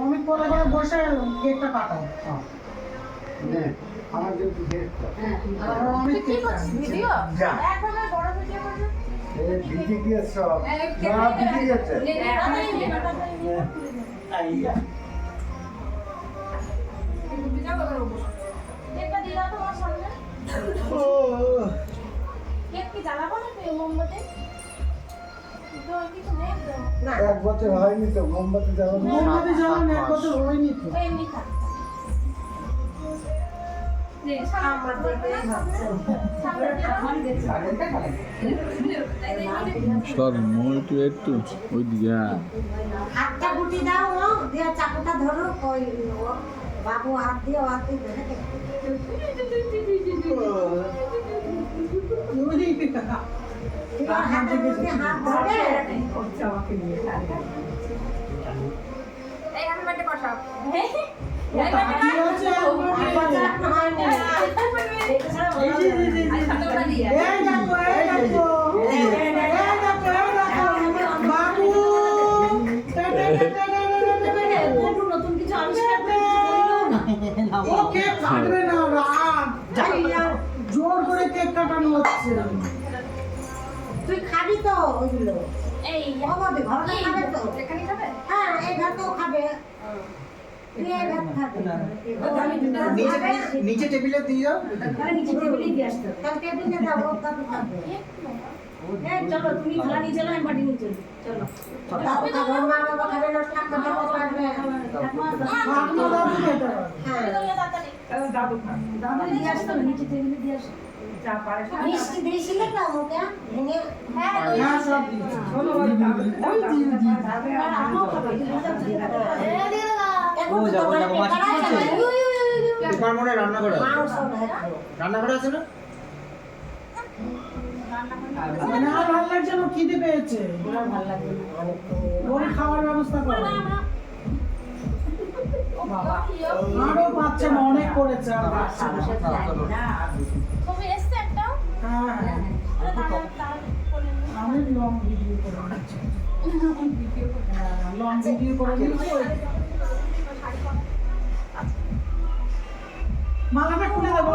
অমিত পরে করে বসে কেকটা কাটাও। আমার যে অমিত কেক ভিডিও যা। এখন বড় ভিডিও করবে বিজি দিয়ে সব না বিজি গেছে আইয়া কেকটা দিলা তোমার সামনে কেক কি জ্বালাবো না তুই মোমবাতি তো কিছু নেই তো না এক বছর হয়নি তো মোমবাতি জ্বালানো মোমবাতি জ্বালানো এক বছর হয়নি তো। এমনি খা আমার সর মোটু একটু ওই দিকে হাতটা গুটি দাও ও দিয়ে চাকুটা ধরো কই ও বাবু হাত দিয়ে ধরে হাত ধরে এই আমি বাটে বসাও নতুন কিছু আবিষ্কার ও কেক কাটবে না জোর করে কেক কাটানো হচ্ছে। তুই খাবি তো ওইগুলো এই ঘরে খাবে তো এখানে খাবে হ্যাঁ এই ভাতও খাবে তুই এই ভাত খাবে নিচে টেবিলে দিয়ে যাও। নিচে টেবিলে দিয়ে আসতো তার টেবিলে দাও ও কত খাবে এই চলো তুমি খালা নিয়ে চলো আমি বাড়ি নিয়ে চলো চলো বাবা খাবে মা বাবা খাবে না ঠাকুর খাবে পারবে দাদু খেতে পারবে। হ্যাঁ তাড়াতাড়ি দাদা দিয়ে আসতো নিচে টেবিলে দিয়ে আসতো মিষ্টি দিয়েছিলে তো ওকে ভেঙে হ্যাঁ হ্যাঁ সব দিয়েছি। এখন তো তোমার মনে রান্না করে মাংস রান্না করে আছে না মানে আর ভালো লাগছে না, খিদে পেয়েছে। ভালো লাগে ওর খাওয়ার ব্যবস্থা করো। আরো পাচ্ছে না, অনেক করেছে আর পাচ্ছে না। তুমি এসছে একটা হ্যাঁ হ্যাঁ আমি লং ভিডিও করে নিচ্ছি। লং ভিডিও করে নিচ্ছি। মালাটা খুলে দেবো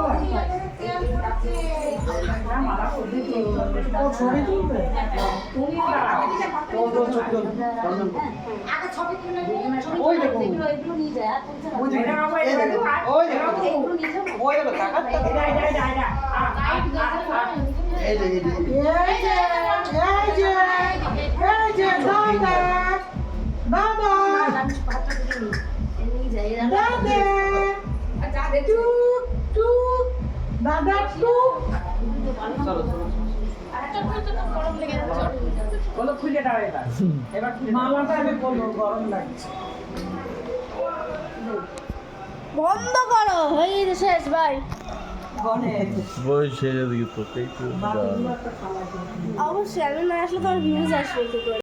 ও ছবি তুলবে। আগে ছবি তুলে নিয়ে ওই দেখো এগুলো নিয়ে যায় আর ওই দেখো ওই দেখো এগুলো নিয়ে যাবো ওই দেখো তাকাত এই যে এই যে দাদা দাদা নিয়ে যায় দাদা টুক টুক দাদা টুক। মালাটা আমি বলবো গরম লাগছে। বন্ধ করো হয়ে গেছে শেষ ভাই বই শেষের দিকে তো অবশ্যই আমি না আসলে তোমার ভিউজ আসবে কি করে